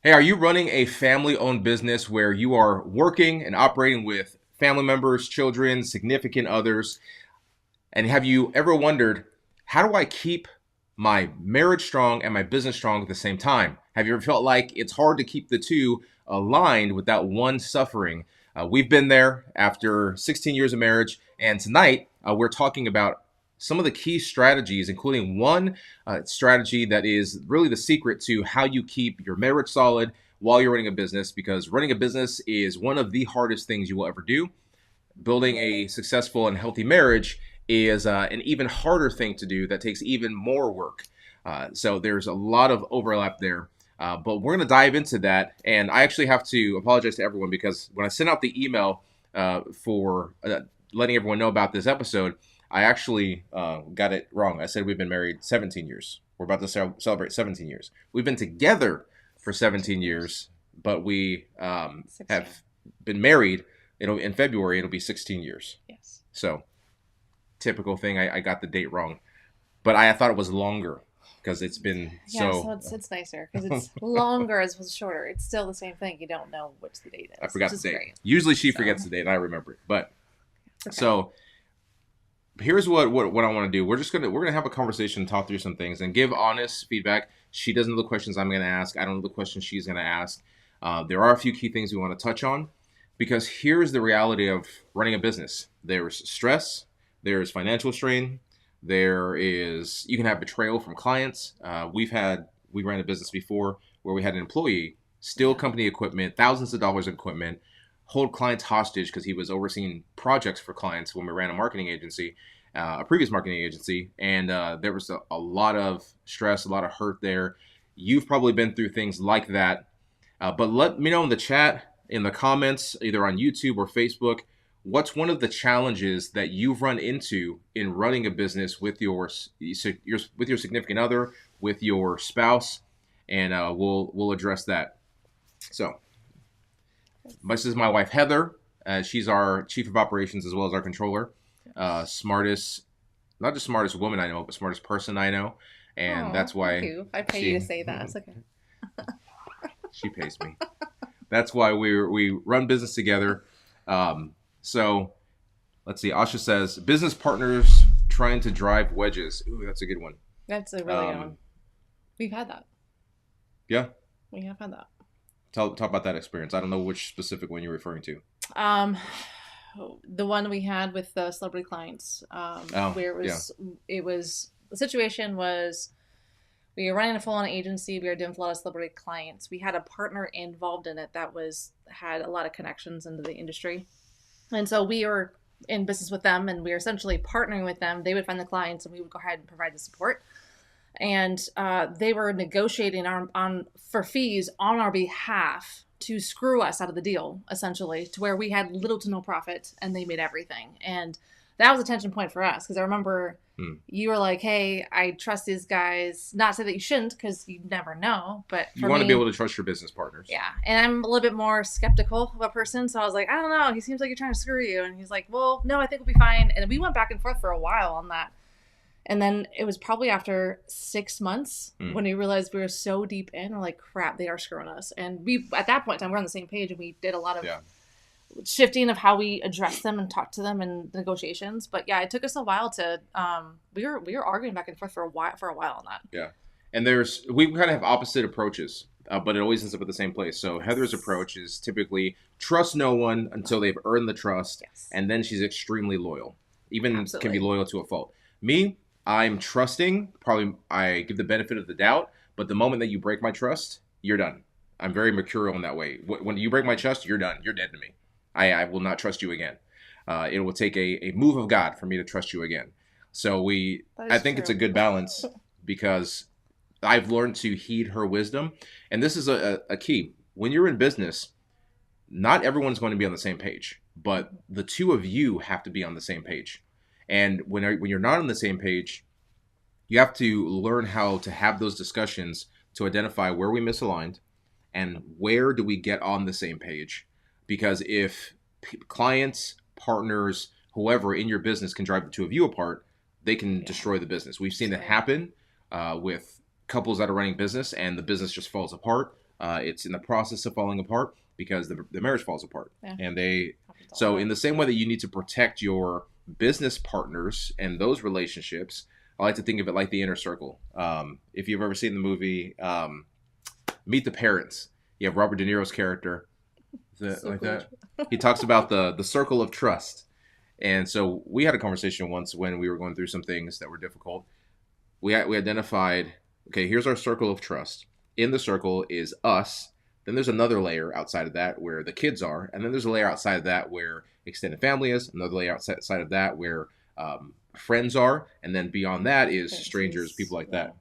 Hey, are you running a family-owned business where you are working and operating with family members, children, significant others? And have you ever wondered, how do I keep my marriage strong and my business strong at the same time? Have you ever felt like it's hard to keep the two aligned without one suffering? We've been there after 16 years of marriage, and tonight we're talking about some of the key strategies, including one strategy that is really the secret to how you keep your marriage solid while you're running a business, because running a business is one of the hardest things you will ever do. Building a successful and healthy marriage is an even harder thing to do that takes even more work. So there's a lot of overlap there. But we're going to dive into that. And I actually have to apologize to everyone because when I sent out the email for letting everyone know about this episode, I actually got it wrong. I said we've been married 17 years. We're about to celebrate 17 years. We've been together for 17 years, but we 16. have been married. In February, it'll be 16 years. Yes. So typical thing. I got the date wrong, but I thought it was longer because it's been Yeah, so. so it's nicer because it's longer as opposed to shorter. It's still the same thing. You don't know which the date I is, which forgot the is date. great. Usually she So forgets the date, and I remember it. But it's okay. so here's what I want to do. We're gonna have a conversation, talk through some things, and give honest feedback. She doesn't know the questions I'm gonna ask. I don't know the questions she's gonna ask. There are a few key things we want to touch on because here's the reality of running a business. There's stress. There's financial strain. There is you can have betrayal from clients. We ran a business before where we had an employee steal Yeah. company equipment, thousands of dollars of equipment, hold clients hostage because he was overseeing projects for clients when we ran a marketing agency, a previous marketing agency, and there was a lot of stress, a lot of hurt there. You've probably been through things like that, but let me know in the chat, in the comments, either on YouTube or Facebook, what's one of the challenges that you've run into in running a business with your significant other, with your spouse, and we'll address that. So this is my wife Heather. She's our chief of operations as well as our controller. Yes. Smartest, not just smartest woman I know, but smartest person I know, and Oh, that's thank why you. I pay you to she say that. It's okay. she pays me. That's why we run business together. So let's see. Asha says business partners trying to drive wedges. Ooh, that's a good one. That's a really good Um, one. We've had that. yeah, We have had that. talk about that experience. I don't know which specific one you're referring to. Um, the one we had with the celebrity clients, Oh, where yeah, it was the situation was we were running a full-on agency. We were doing a lot of celebrity clients. We had a partner involved in it that had a lot of connections into the industry, and so we were in business with them, and we were essentially partnering with them. They would find the clients, and we would go ahead and provide the support. And they were negotiating on for fees on our behalf to screw us out of the deal, essentially, to where we had little to no profit, and they made everything. And that was a tension point for us because I remember hmm. you were like, "Hey, I trust these guys." Not to say that you shouldn't, because you never know. But You for want to be me, able to trust your business partners. yeah. And I'm a little bit more skeptical of a person, so I was like, "I don't know. He seems like you're trying to screw you." And he's like, "Well, no, I think we'll be fine." And we went back and forth for a while on that. And then it was probably after 6 months Hmm. when we realized we were so deep in, we're like, crap, they are screwing us. And we, at that point in time, we're on the same page, and we did a lot of Yeah. shifting of how we address them and talk to them in negotiations. But yeah, it took us a while to, we were arguing back and forth for a while on that. Yeah, and we kind of have opposite approaches, but it always ends up at the same place. So Heather's approach is typically trust no one until they've earned the trust, Yes, and then she's extremely loyal, even can be absolutely. loyal to a fault. Me, I'm trusting. Probably I give the benefit of the doubt, but the moment that you break my trust, you're done. I'm very mercurial in that way. When you break my trust, you're done. You're dead to me. I will not trust you again. It will take a move of God for me to trust you again. So That I is think it's a true. good balance because I've learned to heed her wisdom. And this is a key. When you're in business, not everyone's going to be on the same page, but the two of you have to be on the same page. And when you're not on the same page, you have to learn how to have those discussions to identify where we misaligned and where do we get on the same page. Because if clients, partners, whoever in your business can drive the two of you apart, they can Yeah, destroy the business. We've seen that absolutely. happen with couples that are running business and the business just falls apart. It's in the process of falling apart because the marriage falls apart. Yeah. And so in the same way that you need to protect your business partners and those relationships, I like to think of it like the inner circle. If you've ever seen the movie Meet the Parents, you have Robert De Niro's character. Is that So like cool. that? He talks about the circle of trust. And so we had a conversation once when we were going through some things that were difficult. We identified, okay, here's our circle of trust. In the circle is us. Then there's another layer outside of that where the kids are. And then there's a layer outside of that where extended family is. Another layer outside of that where friends are. And then beyond that is strangers, people like that.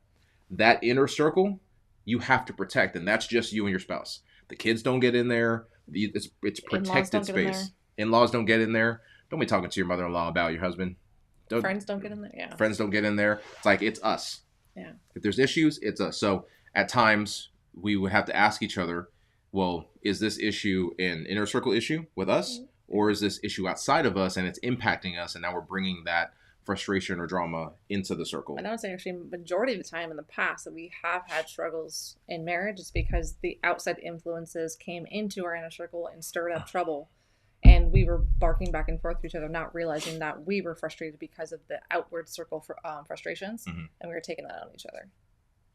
That inner circle, you have to protect. And that's just you and your spouse. The kids don't get in there. It's protected space. In-laws don't get in there. Don't be talking to your mother-in-law about your husband. Friends don't get in there. Yeah. Friends don't get in there. It's like, it's us. Yeah. If there's issues, it's us. So at times we would have to ask each other, well, is this issue an inner circle issue with us? Or is this issue outside of us and it's impacting us? And now we're bringing that frustration or drama into the circle. And I would say actually majority of the time in the past that we have had struggles in marriage is because the outside influences came into our inner circle and stirred up trouble. And we were barking back and forth to each other, not realizing that we were frustrated because of the outward circle for frustrations, and we were taking that out on each other.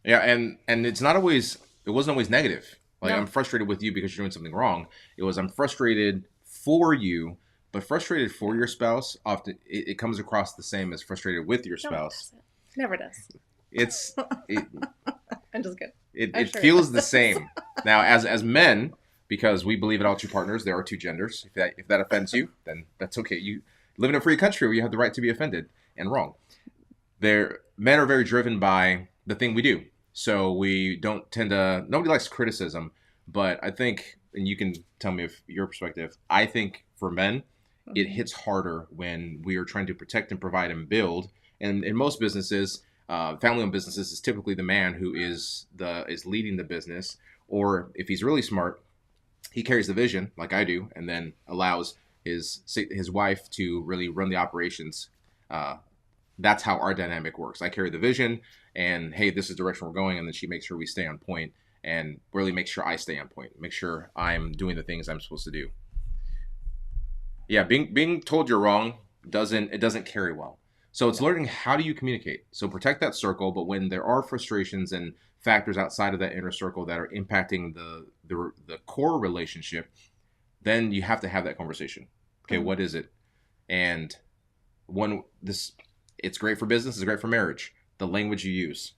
Yeah, and it wasn't always negative. Like, No. I'm frustrated with you because you're doing something wrong. It was, I'm frustrated for you, but frustrated for your spouse, often it comes across the same as frustrated with your spouse. No, it never does. I'm just kidding. It feels the same. Now, as men, because we believe at Altru Partners, there are two genders. If that offends you, then that's okay. You live in a free country where you have the right to be offended and wrong. Men are very driven by the thing we do. So we don't tend to, nobody likes criticism, but I think, and you can tell me if your perspective, I think for men, it hits harder when we are trying to protect and provide and build. And in most businesses, family-owned businesses, is typically the man who is leading the business, or if he's really smart, he carries the vision like I do, and then allows his wife to really run the operations. That's how our dynamic works. I carry the vision, and hey, this is the direction we're going, and then she makes sure we stay on point, and really make sure I stay on point, make sure I'm doing the things I'm supposed to do. Yeah, being told you're wrong doesn't carry well. So it's learning how do you communicate. So protect that circle, but when there are frustrations and factors outside of that inner circle that are impacting the core relationship, then you have to have that conversation. Okay, what is it? And it's great for business, it's great for marriage. The language you use.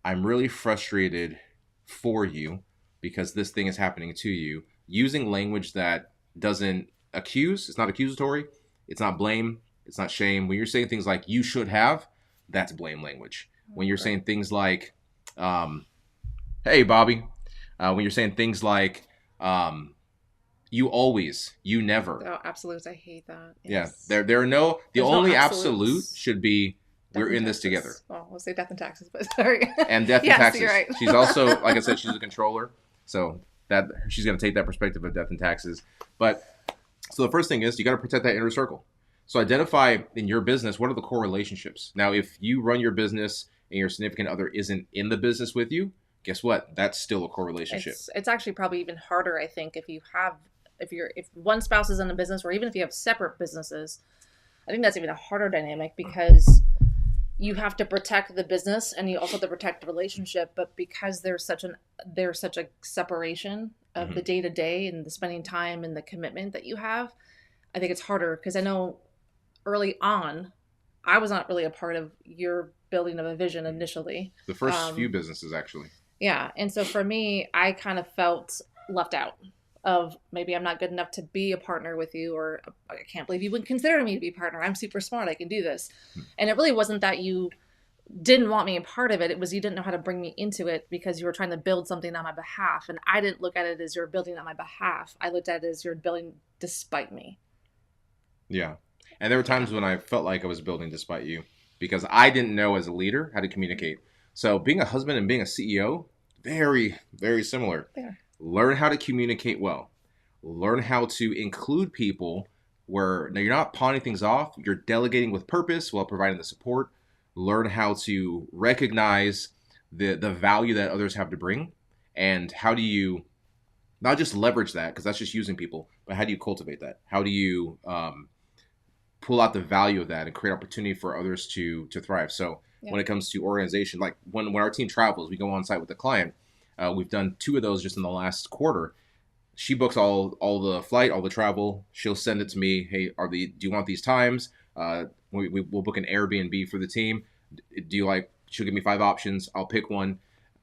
I'm really frustrated for you because this thing is happening to you. Using language that doesn't accuse, it's not accusatory, it's not blame, it's not shame. When you're saying things like you should have, that's blame language. When you're saying things like, hey, Bobby, when you're saying things like, you always, you never. Oh, absolutes. I hate that. Yes. Yeah. There are no, the There's only no absolute should be, death we're in and this taxes. together. Well, we'll say death and taxes, but sorry. And death Yes, and taxes. You're right. She's also, like I said, she's a controller. So that she's going to take that perspective of death and taxes. But so the first thing is you got to protect that inner circle. So identify in your business, what are the core relationships? Now, if you run your business and your significant other isn't in the business with you, guess what? That's still a core relationship. It's actually probably even harder, I think, if one spouse is in a business, or even if you have separate businesses. I think that's even a harder dynamic because you have to protect the business and you also have to protect the relationship. But because there's such a separation of the day to day and the spending time and the commitment that you have, I think it's harder because I know early on, I was not really a part of your building of a vision initially. The first few businesses, actually. Yeah. And so for me, I kind of felt left out of maybe I'm not good enough to be a partner with you, or I can't believe you wouldn't consider me to be a partner. I'm super smart. I can do this. And it really wasn't that you didn't want me a part of it. It was you didn't know how to bring me into it because you were trying to build something on my behalf. And I didn't look at it as you're building on my behalf. I looked at it as you're building despite me. Yeah. And there were times when I felt like I was building despite you because I didn't know as a leader how to communicate. So being a husband and being a CEO, very, very similar. Yeah. Learn how to communicate well. Learn how to include people where now you're not pawning things off. You're delegating with purpose while providing the support. Learn how to recognize the value that others have to bring And how do you not just leverage that, because that's just using people, but how do you cultivate that? How do you pull out the value of that and create opportunity for others to thrive? So Yeah. when it comes to organization, like when our team travels, we go on site with the client. We've done 2 of those just in the last quarter. She books all the flight, all the travel. She'll send it to me. Hey, do you want these times? We'll book an Airbnb for the team. Do you like? She'll give me 5 options. I'll pick one,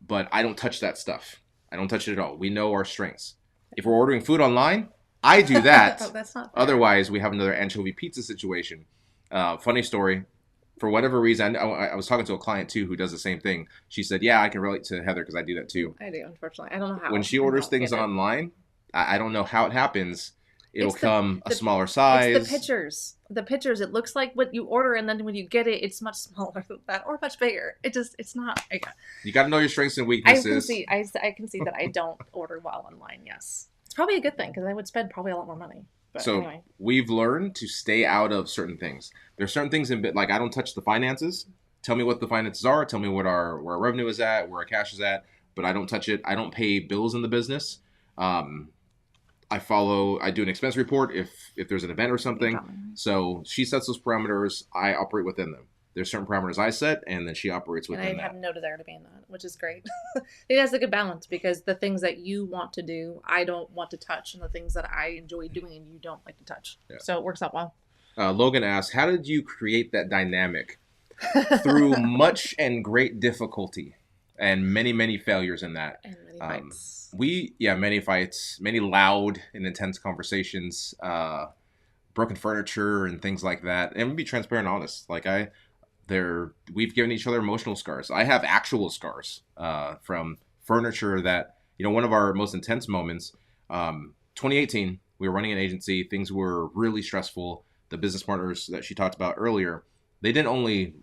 but I don't touch that stuff. I don't touch it at all. We know our strengths. If we're ordering food online, I do that. Oh, that's not fair. Otherwise, we have another anchovy pizza situation. Funny story. For whatever reason, I was talking to a client too who does the same thing. She said, "Yeah, I can relate to Heather because I do that too." I do, unfortunately. I don't know how. When she orders things online, I don't know how it happens. It'll It's come a smaller size. It's the pictures. The pictures. It looks like what you order, and then when you get it, it's much smaller than that, or much bigger. It's not. You got to know your strengths and weaknesses. I can see that I don't order well online. Yes, it's probably a good thing because I would spend probably a lot more money. But so anyway. We've learned to stay out of certain things. There's certain things like I don't touch the finances. Tell me what the finances are. Tell me where our revenue is at, where our cash is at. But I don't touch it. I don't pay bills in the business. I do an expense report if there's an event or something. So she sets those parameters. I operate within them. There's certain parameters I set, and then she operates within that. And I have no desire to be in that, which is great. It has a good balance because the things that you want to do, I don't want to touch, and the things that I enjoy doing, you don't like to touch. Yeah. So it works out well. Logan asks, how did you create that dynamic through much and great difficulty and many, many failures in that? And many fights. Many fights, many loud and intense conversations, broken furniture and things like that. And be transparent and honest. Like we've given each other emotional scars. I have actual scars from furniture that, one of our most intense moments, 2018, we were running an agency. Things were really stressful. The business partners that she talked about earlier, they didn't only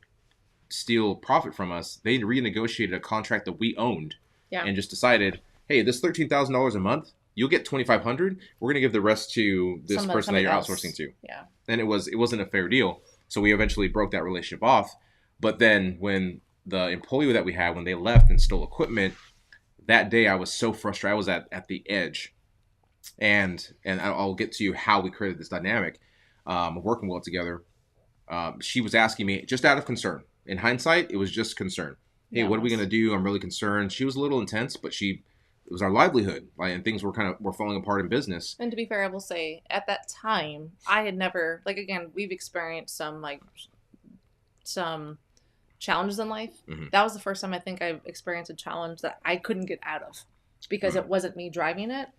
steal profit from us, they renegotiated a contract that we owned and just decided, hey, this $13,000 a month, you'll get $2,500. We're going to give the rest to this person that you're outsourcing to. Yeah. And it wasn't a fair deal. So we eventually broke that relationship off. But then when the employee that we had, when they left and stole equipment, that day I was so frustrated. I was at the edge. And I'll get to you how we created this dynamic, working well together. She was asking me just out of concern. In hindsight, it was just concern. Hey, what are we going to do? I'm really concerned. She was a little intense, but it was our livelihood, right? And things were falling apart in business. And to be fair, I will say at that time, I had never, again, we've experienced some challenges in life. Mm-hmm. That was the first time I think I experienced a challenge that I couldn't get out of because it wasn't me driving it.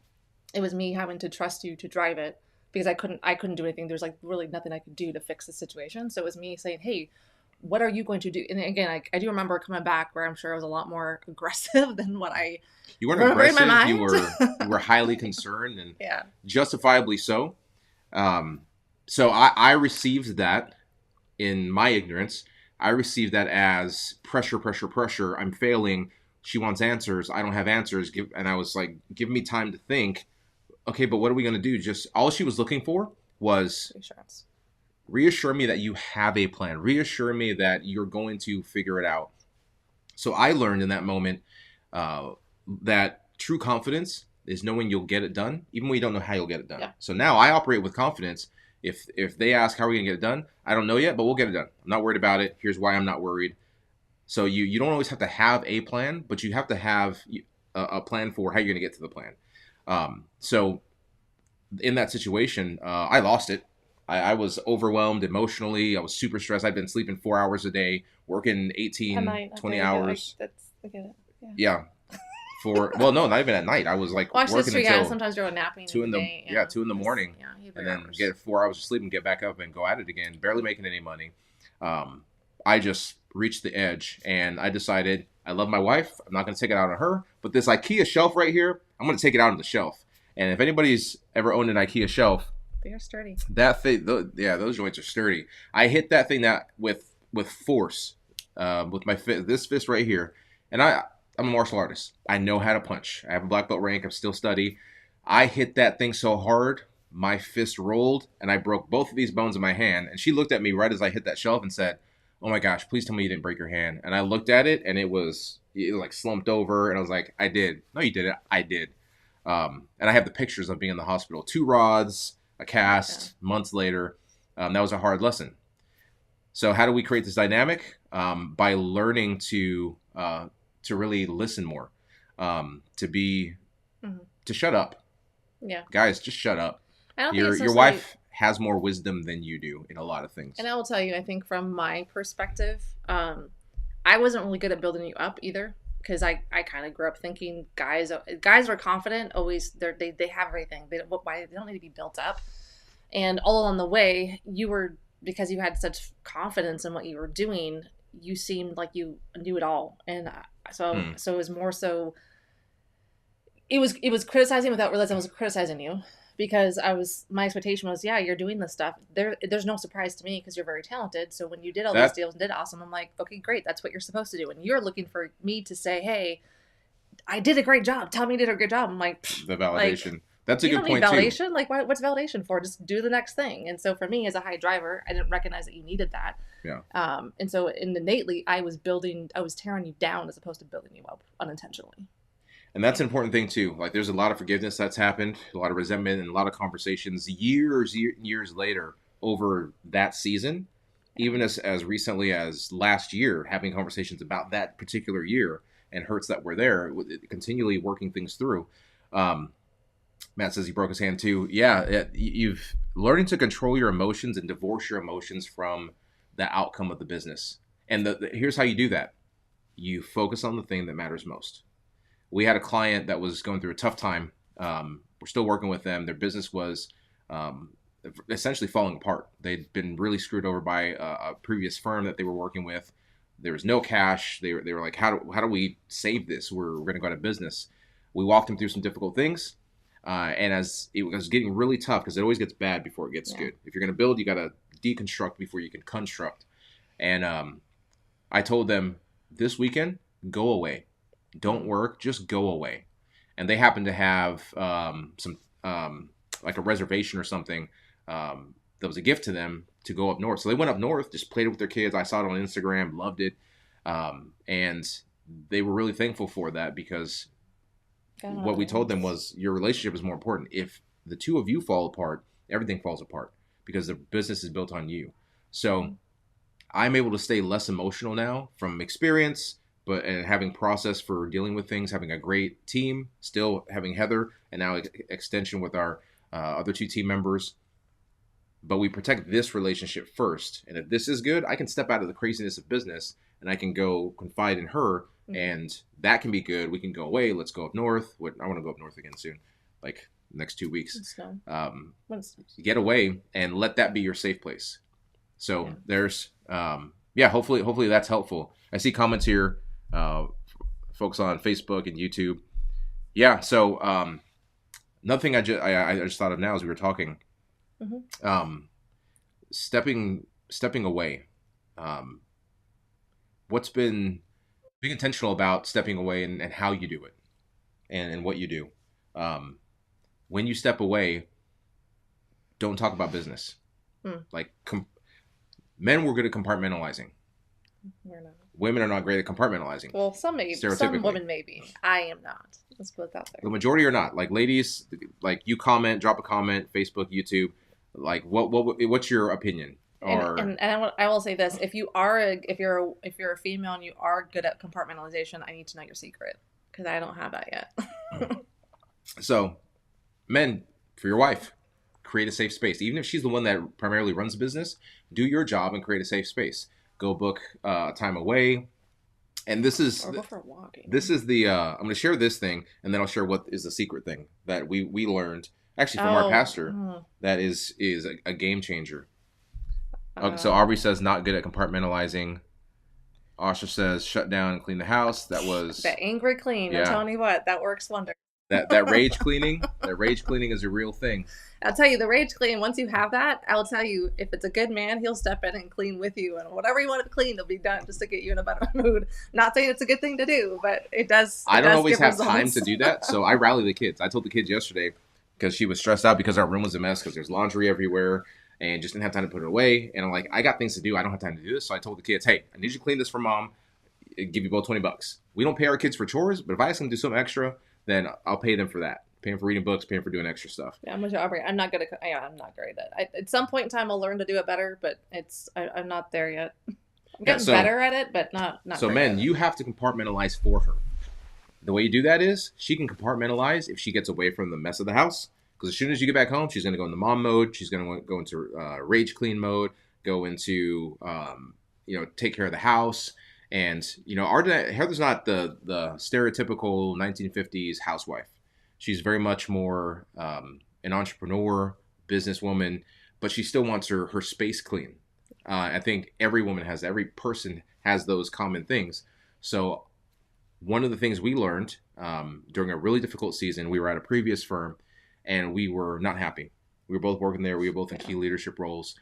It was me having to trust you to drive it because I couldn't do anything. There was really nothing I could do to fix the situation. So it was me saying, hey, what are you going to do? And again, I do remember coming back where I'm sure I was a lot more aggressive than what I. You weren't aggressive. You were highly concerned and justifiably so. So I received that in my ignorance. I received that as pressure, pressure, pressure. I'm failing. She wants answers. I don't have answers. And I was like, give me time to think. Okay, but what are we going to do? Just all she was looking for was reassurance. Reassure me that you have a plan. Reassure me that you're going to figure it out. So I learned in that moment that true confidence is knowing you'll get it done, even when you don't know how you'll get it done. Yeah. So now I operate with confidence. If they ask how are we going to get it done, I don't know yet, but we'll get it done. I'm not worried about it. Here's why I'm not worried. So you don't always have to have a plan, but you have to have a plan for how you're going to get to the plan. So in that situation, I lost it. I was overwhelmed emotionally. I was super stressed. I'd been sleeping 4 hours a day, working 18, 20 hours. I get it. Yeah. Well, no, not even at night. I was working until sometimes you're napping 2 in the morning, and then get 4 hours of sleep and get back up and go at it again. Barely making any money. I just reached the edge, and I decided I love my wife. I'm not going to take it out on her, but this IKEA shelf right here, I'm going to take it out on the shelf. And if anybody's ever owned an IKEA shelf, they are sturdy. That thing, those joints are sturdy. I hit that thing with force, with this fist right here, and I'm a martial artist. I know how to punch. I have a black belt rank. I'm still study. I hit that thing so hard, my fist rolled, and I broke both of these bones in my hand. And she looked at me right as I hit that shelf and said, "Oh my gosh, please tell me you didn't break your hand." And I looked at it, and it was you like slumped over, and I was like, I did. No, you didn't. I did. And I have the pictures of being in the hospital. 2 rods, a Yeah. cast. Months later, that was a hard lesson. So how do we create this dynamic? By learning to really listen more, to be Hmm. to shut up, Yeah. guys. Just shut up. I don't think Your it's your necessarily, wife has more wisdom than you do in a lot of and things. I will tell you, I think from my perspective, I wasn't really good at building you up either. Because I kind of grew up thinking guys are confident always they have everything they don't need to be built up, and all along the way you were, because you had such confidence in what you were doing, you seemed like you knew it all. And Hmm. so it was more so, it was criticizing without realizing I was criticizing you, because I was, my expectation was, yeah, you're doing this stuff, there's no surprise to me because you're very talented, so when you did all these That deals and did awesome, I'm like, okay, great, that's what you're supposed to do, and you're looking for me to say, hey, I did a great job, tell me you did a great job. I'm like, the like, validation. That's a you good don't need point too. validation. Like, what's validation for? Just do the next thing. And so for me as a high driver, I didn't recognize that you needed that. Yeah. And so innately, I was tearing you down as opposed to building you up unintentionally. And that's an important thing too. Like there's a lot of forgiveness that's happened, a lot of resentment, and a lot of conversations years later over that season, Yeah. even as recently as last year, having conversations about that particular year and hurts that were there, continually working things through. Um, Matt says he broke his hand too. Yeah, you've learning to control your emotions and divorce your emotions from the outcome of the business. And here's how you do that: you focus on the thing that matters most. We had a client that was going through a tough time. We're still working with them. Their business was um, essentially falling apart. They'd been really screwed over by a previous firm that they were working with. There was no cash. They were like, how do we save this? We're going to go out of business. We walked them through some difficult things. And as it was getting really tough, because it always gets bad before it gets Yeah. good. If you're going to build, you got to deconstruct before you can construct. And I told them this weekend, go away. Don't Mm. work, just go away. And they happened to have some like a reservation or something that was a gift to them to go up north. So they went up north, just played it with their kids. I saw it on Instagram, loved it, and they were really thankful for that because God, what we told them was your relationship is more important. If the two of you fall apart, everything falls apart because the business is built on you. So mm. I'm able to stay less emotional now from experience, but and having process for dealing with things, having a great team, still having Heather, and now extension with our other two team members. But we protect this relationship first, and if this is good, I can step out of the craziness of business and I can go confide in her, Mm. and that can be good. We can go away. Let's go up north. I want to go up north again soon, like next 2 weeks. So, Um, what's, get away and let that be your safe place. yeah. So there's yeah, hopefully that's helpful. I see comments here, folks on Facebook and YouTube. Yeah, so another thing I just thought of now as we were talking, Hmm. um, stepping away. Um, what's been being intentional about stepping away and how you do it and what you do. Um, when you step away, don't talk about business. Mm. Like men were good at compartmentalizing. We're not. Women are not great at compartmentalizing. Well, some Stereotypically, women maybe. I am not. Let's put it that the there. majority are not. Like ladies, like you comment, drop a comment, Facebook, YouTube. Like what's your opinion? Or I will say this: if you are if you're a female and you are good at compartmentalization, I need to know your secret, because I don't have that yet. so men, for your wife, create a safe space. Even if she's the one that primarily runs the business, do your job and create a safe space. Go book time away. And Or go for walking. this is the I'm going to share this thing, and then I'll share what is the secret thing that we learned actually from our Oh, pastor that is a game changer. Okay, so uh, Aubrey says not good at compartmentalizing. Asha says shut down and clean the house. That was the angry clean. I'm yeah. telling you what, that works wonders. That rage cleaning. That rage cleaning is a real thing. I'll tell you, the rage clean, once you have that, I'll tell you, if it's a good man, he'll step in and clean with you. And whatever you want to clean, they'll be done just to get you in a better mood. Not saying it's a good thing to do, but I it don't does always give have time results. to do that, so I rally the kids. I told the kids yesterday because she was stressed out because our room was a mess because there's laundry everywhere and just didn't have time to put it away. And I'm like, I got things to do. I don't have time to do this. So I told the kids, hey, I need you to clean this for mom. I'll give you both $20. We don't pay our kids for chores, but if I ask them to do something extra, then I'll pay them for that. Pay them for reading books, pay them for doing extra stuff. Yeah, I'm with you, Aubrey. I'm not good at. Yeah, I'm not great at it. At some point in time, I'll learn to do it better, but I'm not there yet. I'm getting better at it, but not. So, men, you have to compartmentalize for her. The way you do that is she can compartmentalize if she gets away from the mess of the house. Because as soon as you get back home, she's going to go into mom mode. She's going to go into rage clean mode. Go into take care of the house. And Heather's not the stereotypical 1950s housewife. She's very much more an entrepreneur, businesswoman, but she still wants her space clean. I think every person has those common things. So one of the things we learned during a really difficult season, we were at a previous firm and we were not happy. We were both working there. We were both in key leadership roles.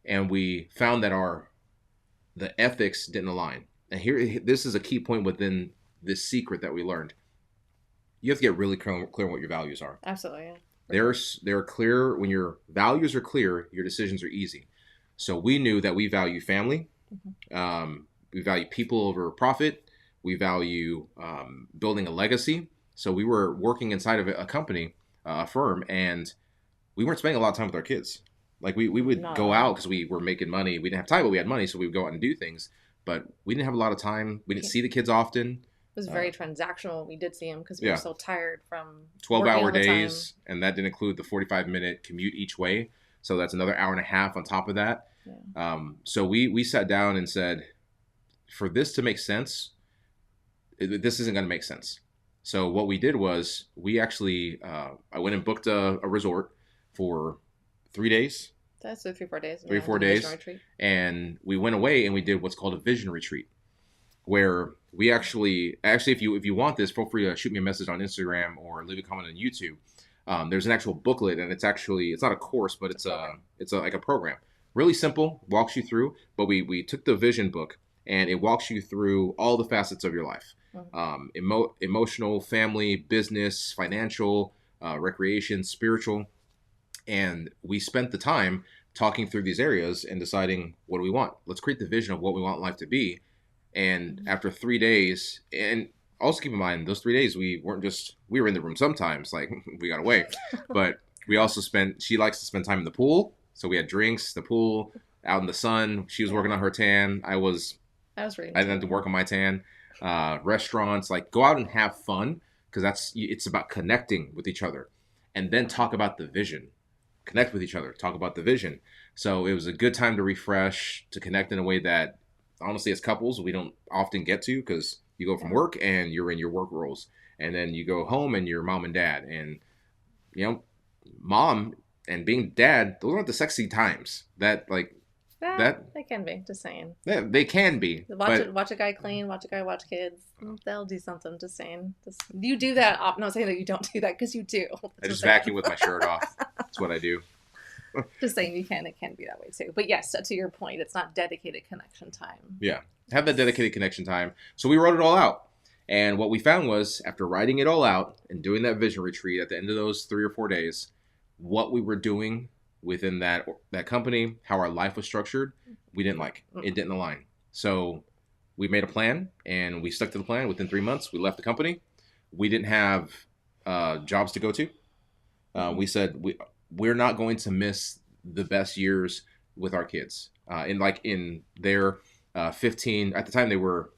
And we found that the ethics didn't align. And this is a key point within this secret that we learned. You have to get really clear on what your values are. Absolutely. Yeah. They're clear. When your values are clear, your decisions are easy. So we knew that we value family. Mm-hmm. We value people over profit. We value building a legacy. So we were working inside of a company, a firm, and we weren't spending a lot of time with our kids. Like we would go out because we were making money. We didn't have time, but we had money, so we would go out and do things. But we didn't have a lot of time. We didn't see the kids often. It was very transactional when we did see them because we were so tired from 12-hour days, and that didn't include the 45-minute commute each way. So that's another hour and a half on top of that. Yeah. So we sat down and said, for this to make sense, this isn't going to make sense. So what we did was we actually, I went and booked a resort for 3 days. That's 3 or 4 days. 3 or 4 days. And we went away and we did what's called a vision retreat, where we actually, if you want this, feel free to shoot me a message on Instagram or leave a comment on YouTube. There's an actual booklet, and it's not a course, but it's like a program. Really simple, walks you through. But we took the vision book, and it walks you through all the facets of your life. Mm-hmm. Emotional, family, business, financial, recreation, spiritual. And we spent the time talking through these areas and deciding, what do we want? Let's create the vision of what we want life to be. And after 3 days, and also keep in mind, those 3 days, we were in the room sometimes, like we got away, but we also she likes to spend time in the pool. So we had drinks, the pool, out in the sun. She was working on her tan. I had to work on my tan. Restaurants, like go out and have fun, because it's about connecting with each other, and then talk about the vision. Connect with each other, talk about the vision. So it was a good time to refresh, to connect in a way that honestly as couples we don't often get to, because you go from work and you're in your work roles, and then you go home and you're mom and dad, and mom and being dad, those aren't the sexy times that they can be, just saying. Yeah, they can be. Watch a guy clean, watch a guy watch kids. They'll do something, just saying. You do that. I'm not saying that you don't do that, because you do. I just vacuum with my shirt off. That's what I do. Just saying, it can be that way too. But yes, to your point, it's not dedicated connection time. Yeah, have that dedicated connection time. So we wrote it all out. And what we found was, after writing it all out and doing that vision retreat at the end of those 3 or 4 days, what we were doing within that company, how our life was structured, we didn't like. It didn't align. So we made a plan, and we stuck to the plan. Within 3 months, we left the company. We didn't have jobs to go to. We said we're not going to miss the best years with our kids. In their 15, at the time they were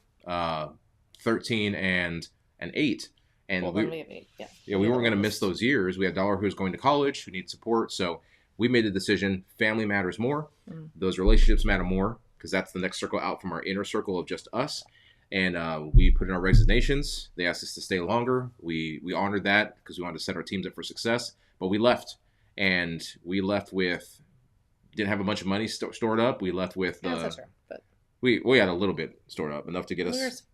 13 and 8. And we weren't going to miss those years. We had a daughter who was going to college, who needs support. So we made the decision, family matters more. Those relationships matter more, because that's the next circle out from our inner circle of just us. And we put in our resignations. They asked us to stay longer. We honored that, because we wanted to set our teams up for success. But we left. And we left with, didn't have a bunch of money stored up. We left with, that's true, but we had a little bit stored up, enough to get us.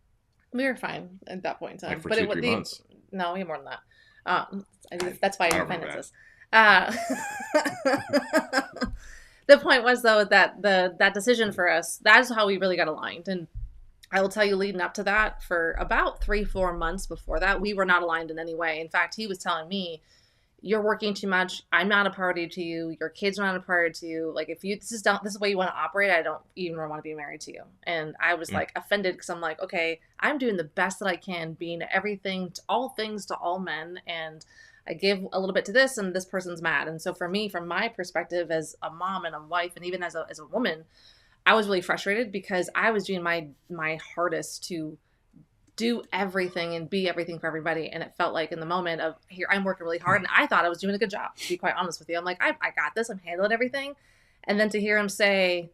We were fine at that point in time. Like for 2-3 months. No, we had more than that. That's why your finances. The point was, though, that that decision for us, that's how we really got aligned. And I will tell you, leading up to that, for about 3-4 months before that, we were not aligned in any way. In fact, he was telling me, you're working too much. I'm not a priority to you. Your kids are not a priority to you. Like, if you this is the way you want to operate, I don't even want to be married to you. And I was Mm. like offended because I'm like, okay, I'm doing the best that I can, being everything to all things to all men, and I give a little bit to this, and this person's mad. And so for me, from my perspective as a mom and a wife, and even as a woman, I was really frustrated because I was doing my hardest to do everything and be everything for everybody. And it felt like in the moment of here, I'm working really hard, and I thought I was doing a good job, to be quite honest with you. I'm like, I got this, I'm handling everything. And then to hear him say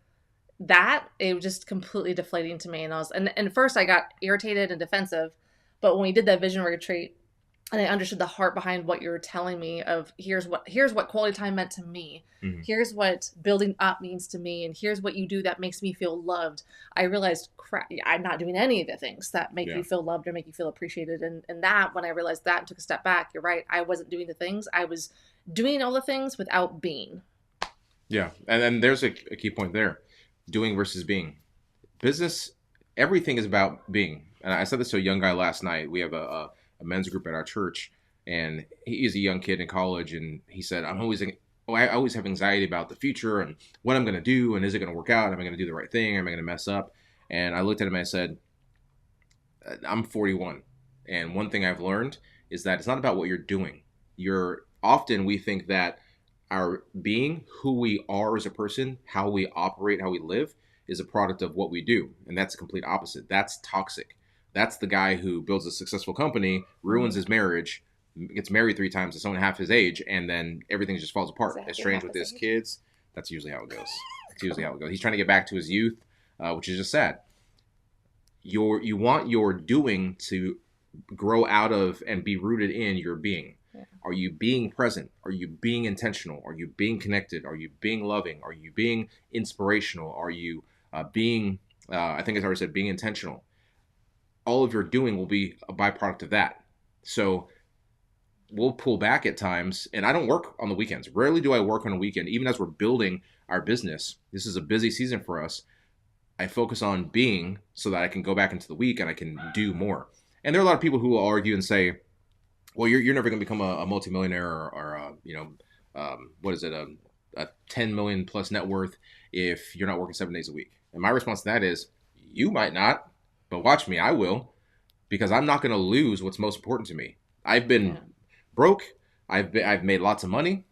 that, it was just completely deflating to me. And first I got irritated and defensive. But when we did that vision retreat, and I understood the heart behind what you're telling me of here's what quality time meant to me. Mm-hmm. Here's what building up means to me, and here's what you do that makes me feel loved. I realized, crap, I'm not doing any of the things that make Yeah. you feel loved or make you feel appreciated. And that, when I realized that and took a step back, you're right. I wasn't doing the things. I was doing all the things without being. Yeah. And then there's a key point there. Doing versus being. Business, everything is about being. And I said this to a young guy last night. We have a men's group at our church, and he's a young kid in college, and he said, I always have anxiety about the future and what I'm going to do, and is it going to work out? Am I going to do the right thing? Am I going to mess up? And I looked at him and I said, I'm 41, and one thing I've learned is that it's not about what you're doing. We think that our being, who we are as a person, how we operate, how we live, is a product of what we do, and that's the complete opposite. That's toxic. That's the guy who builds a successful company, ruins his marriage, gets married 3 times to someone half his age, and then everything just falls apart. Exactly, Estranged half with his his age. kids. That's usually how it goes. That's usually how it goes. He's trying to get back to his youth, which is just sad. You want your doing to grow out of and be rooted in your being. Yeah. Are you being present? Are you being intentional? Are you being connected? Are you being loving? Are you being inspirational? Are you being I think, as I already said, being intentional? All of your doing will be a byproduct of that. So we'll pull back at times, and I don't work on the weekends. Rarely do I work on a weekend. Even as we're building our business, this is a busy season for us. I focus on being so that I can go back into the week and I can do more. And there are a lot of people who will argue and say, well, you're never going to become a multimillionaire or what is it, a 10 million plus net worth if you're not working 7 days a week. And my response to that is, you might not, but watch me, I will, because I'm not going to lose what's most important to me. I've been Yeah. broke. I've made lots of money,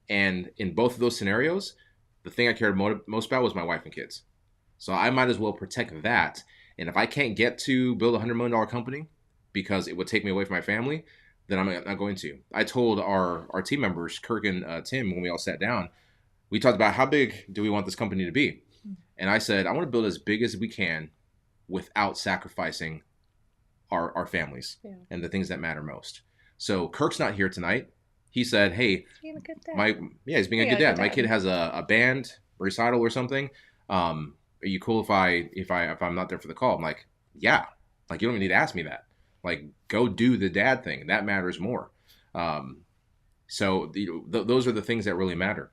and in both of those scenarios, the thing I cared most about was my wife and kids. So I might as well protect that. And if I can't get to build $100 million company because it would take me away from my family, then I'm not going to. I told our team members, Kirk and Tim, when we all sat down, we talked about how big do we want this company to be. And I said, I want to build as big as we can without sacrificing our families and the things that matter most. So Kirk's not here tonight. He said, hey, Being a good dad. he's being a good dad. My kid has a band recital or something. Are you cool if I'm not there for the call? I'm like, yeah. Like, you don't even need to ask me that. Like, go do the dad thing. That matters more. So those are the things that really matter.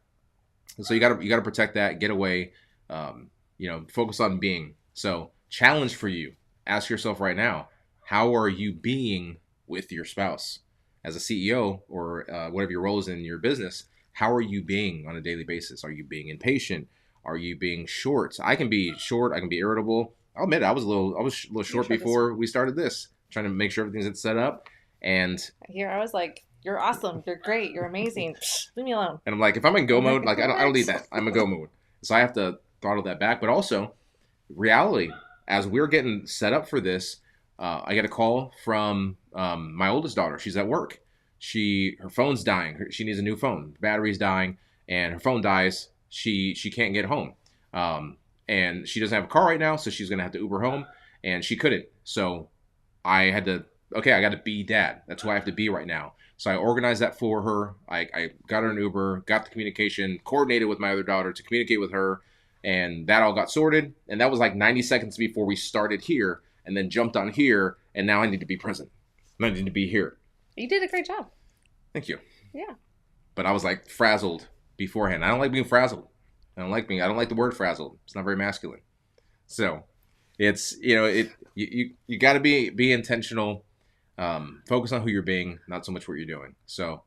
So you gotta protect that. Get away. Focus on being. So challenge for you. Ask yourself right now, how are you being with your spouse? As a CEO or whatever your role is in your business, how are you being on a daily basis? Are you being impatient? Are you being short? I can be short. I can be irritable. I'll admit I was a little short before we started this, trying to make sure everything's set up. And Here I was like, you're awesome, you're great, you're amazing. Leave me alone. I'm like, if I'm in go mode, like I don't need that. I'm in go mode, so I have to throttle that back. But also, reality, as we're getting set up for this, I get a call from my oldest daughter. She's at work. Her phone's dying. She needs a new phone. The battery's dying, and her phone dies. She can't get home, and she doesn't have a car right now, so she's gonna have to Uber home, and she couldn't. So I had to. Okay, I got to be dad. That's who I have to be right now. So I organized that for her. I got her an Uber, got the communication, coordinated with my other daughter to communicate with her, and that all got sorted. And that was like 90 seconds before we started here, and then jumped on here, and now I need to be present. I need to be here. You did a great job. Thank you. Yeah. But I was like frazzled beforehand. I don't like being frazzled. I don't like the word frazzled. It's not very masculine. So it's, you got to be intentional. Focus on who you're being, not so much what you're doing. So,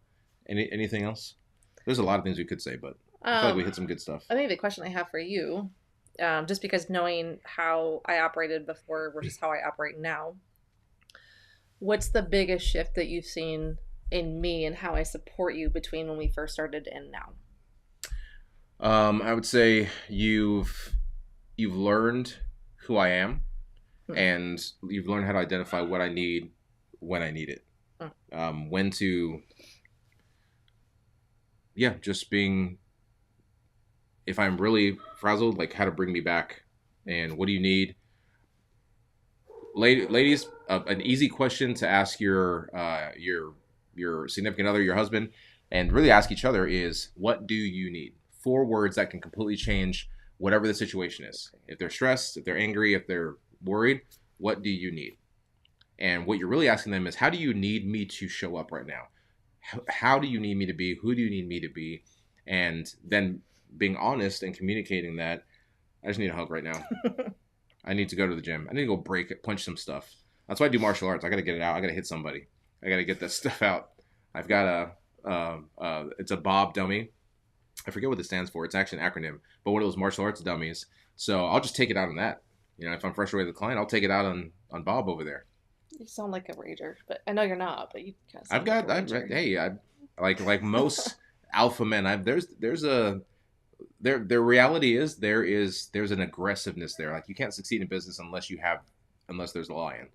Anything else? There's a lot of things we could say, but I feel like we Um, hit some good stuff. I think the question I have for you, just because knowing how I operated before versus how I operate now, what's the biggest shift that you've seen in me and how I support you between when we first started and now? I would say you've learned who I am, Hmm. and you've learned how to identify what I need when I need it. Hmm. When to, yeah, just being, if I'm really frazzled, like how to bring me back, and what do you need, ladies? An easy question to ask your significant other, your husband, and really ask each other is, what do you need? 4 words that can completely change whatever the situation is. If they're stressed, if they're angry, if they're worried, what do you need? And what you're really asking them is, how do you need me to show up right now? How do you need me to be? Who do you need me to be? And then being honest and communicating that I just need a hug right now. I need to go to the gym. I need to go break it, punch some stuff. That's why I do martial arts. I got to get it out. I got to hit somebody. I got to get that stuff out. I've got it's a Bob dummy. I forget what it stands for. It's actually an acronym, but one of those martial arts dummies. So I'll just take it out on that. If I'm frustrated with the client, I'll take it out on Bob over there. You sound like a rager, but I know you're not. But you kind of I've sound like a got, rager. hey, I like most alpha men. There's a their reality is there's an aggressiveness there. Like, you can't succeed in business unless there's a lion.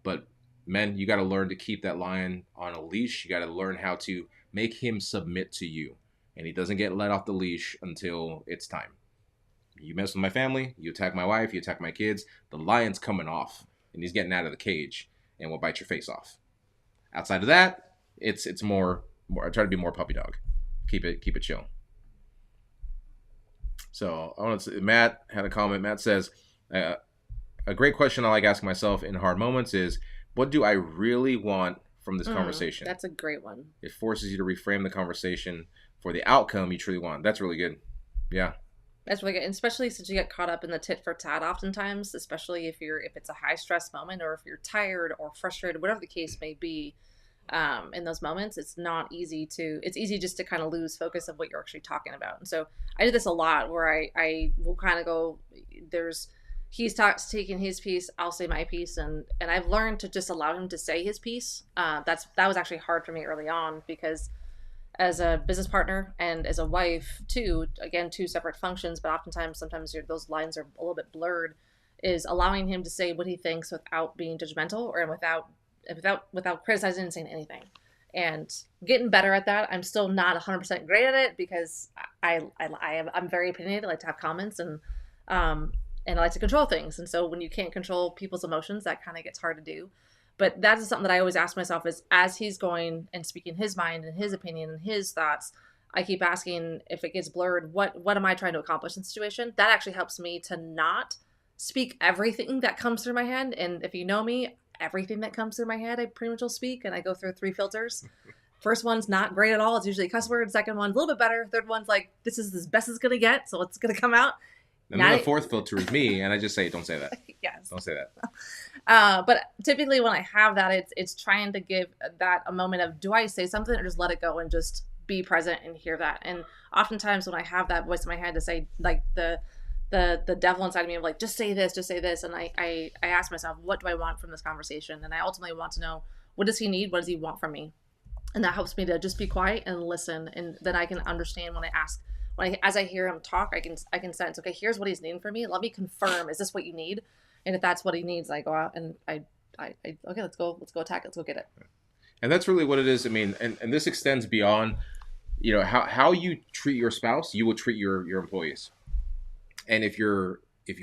But men, you got to learn to keep that lion on a leash. You got to learn how to make him submit to you, and he doesn't get let off the leash until it's time. You mess with my family, you attack my wife, you attack my kids, the lion's coming off, and he's getting out of the cage, and will bite your face off. Outside of that, it's more. I try to be more puppy dog. Keep it chill. So I want to say, Matt had a comment. Matt says, uh, a great question I like asking myself in hard moments is, what do I really want from this conversation? That's a great one. It forces you to reframe the conversation for the outcome you truly want. That's really good. Yeah. That's really good, and especially since you get caught up in the tit for tat oftentimes, especially if it's a high stress moment or if you're tired or frustrated, whatever the case may be. In those moments, it's easy just to kind of lose focus of what you're actually talking about. And so I do this a lot where I will kind of go, there's, taking his piece, I'll say my piece. And I've learned to just allow him to say his piece. That was actually hard for me early on because as a business partner and as a wife too, again, two separate functions, but sometimes those lines are a little bit blurred, is allowing him to say what he thinks without being judgmental or without criticizing and saying anything, and getting better at that. I'm still not 100% great at it because I'm very opinionated. I like to have comments, and I like to control things. And so when you can't control people's emotions, that kind of gets hard to do. But that is something that I always ask myself, is as he's going and speaking his mind and his opinion and his thoughts, I keep asking, if it gets blurred, what am I trying to accomplish in the situation? That actually helps me to not speak everything that comes through my head. And if you know me, everything that comes through my head, I pretty much will speak, and I go through 3 filters. First one's not great at all. It's usually a cuss word. Second one's a little bit better. Third one's like, this is as best it's going to get, so it's going to come out. And then the fourth filter is me, and I just say, don't say that. Yes. Don't say that. But typically when I have that, it's trying to give that a moment of, do I say something or just let it go and just be present and hear that? And oftentimes when I have that voice in my head to say, like the devil inside of me of like, just say this. And I ask myself, what do I want from this conversation? And I ultimately want to know, what does he need? What does he want from me? And that helps me to just be quiet and listen. And then I can understand when I ask, as I hear him talk, I can sense, okay, here's what he's needing from me. Let me confirm, is this what you need? And if that's what he needs, I go out and I okay, let's go attack it. Let's go get it. And that's really what it is. I mean, and this extends beyond, how you treat your spouse, you will treat your employees. And if you're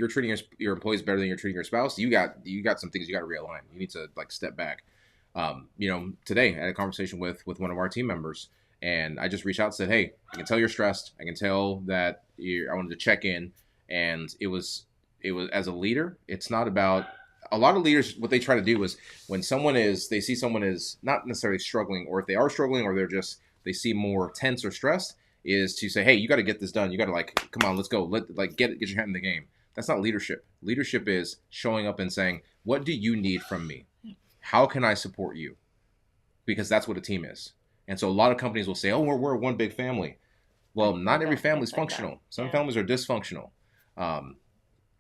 treating your employees better than you're treating your spouse, you got some things you got to realign. You need to like step back. Today I had a conversation with one of our team members, and I just reached out and said, hey, I can tell you're stressed. I can tell that I wanted to check in. And it was, as a leader, it's not about, a lot of leaders, what they try to do is when they see someone is not necessarily struggling, or if they are struggling, or they seem more tense or stressed, is to say, hey, you got to get this done. You got to come on, let's go. Get your head in the game. That's not leadership. Leadership is showing up and saying, what do you need from me? How can I support you? Because that's what a team is. And so a lot of companies will say, oh, we're one big family. Well, not We every don't family think is like that. functional. Some Yeah. families are dysfunctional. Um,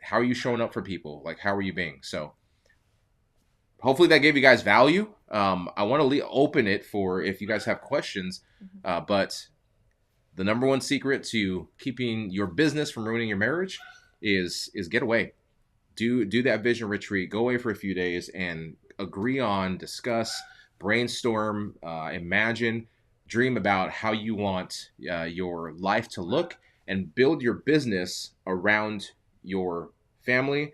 how are you showing up for people? Like, how are you being? So hopefully that gave you guys value. I want to open it for if you guys have questions. Mhm. But the number one secret to keeping your business from ruining your marriage is get away. Do that vision retreat. Go away for a few days and agree on, discuss, brainstorm, imagine, dream about how you want your life to look, and build your business around your family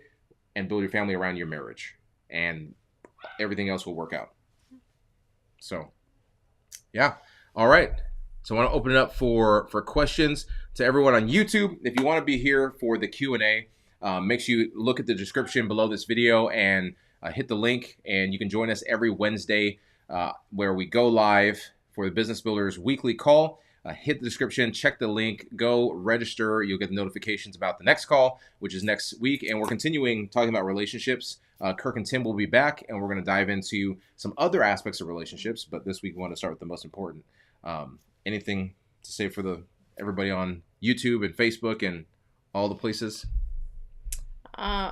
and build your family around your marriage, and everything else will work out. So yeah. All right. So I want to open it up for questions to everyone on YouTube. If you want to be here for the Q&A, make sure you look at the description below this video and hit the link, and you can join us every Wednesday where we go live for the Business Builders weekly call. Hit the description, check the link, go register. You'll get the notifications about the next call, which is next week. And we're continuing talking about relationships. Kirk and Tim will be back, and we're going to dive into some other aspects of relationships. But this week, we want to start with the most important. Anything to say for everybody on YouTube and Facebook and all the places? Uh,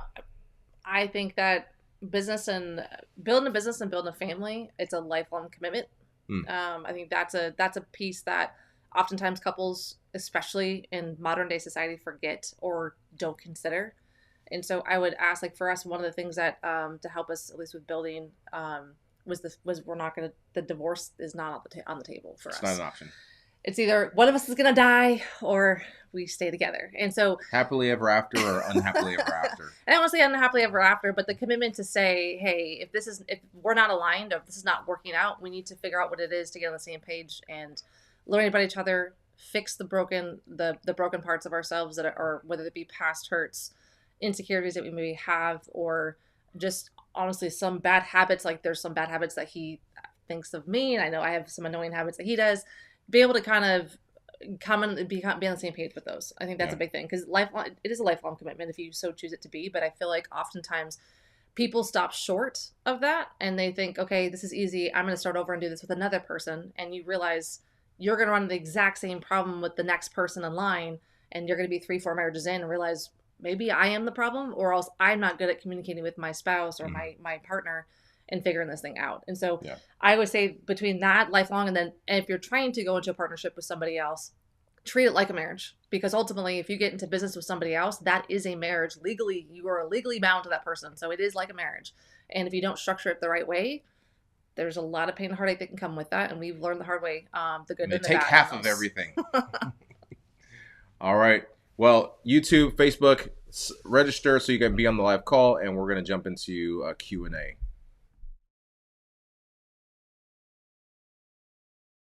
I think that business and building a business and building a family, it's a lifelong commitment. Hmm. I think that's a piece that oftentimes couples, especially in modern day society, forget or don't consider. And so I would ask, like for us, one of the things that to help us at least with building was we're not gonna the divorce is not on the table for It's us. not an option. It's either one of us is gonna die or we stay together. And so Happily ever after or unhappily ever after. and I don't want to say unhappily ever after, but the commitment to say, hey, if we're not aligned, or if this is not working out, we need to figure out what it is to get on the same page and learn about each other, fix the broken parts of ourselves that are, whether it be past hurts, insecurities that we maybe have, or just honestly some bad habits. Like there's some bad habits that he thinks of me, and I know I have some annoying habits that he does. Be able to kind of come and be on the same page with those. I think that's Yeah. a big thing because lifelong, it is a lifelong commitment if you so choose it to be. But I feel like oftentimes people stop short of that and they think, okay, this is easy. I'm going to start over and do this with another person. And you realize you're going to run the exact same problem with the next person in line. And you're going to be 3, 4 marriages in and realize maybe I am the problem, or else I'm not good at communicating with my spouse or my partner and figuring this thing out. And so Yeah. I would say between that lifelong and if you're trying to go into a partnership with somebody else, treat it like a marriage, because ultimately if you get into business with somebody else, that is a marriage. Legally, you are legally bound to that person. So it is like a marriage. And if you don't structure it the right way, there's a lot of pain and heartache that can come with that. And we've learned the hard way, the good and the bad. Take half of everything. All right. Well, YouTube, Facebook, register so you can be on the live call, and we're going to jump into a Q&A.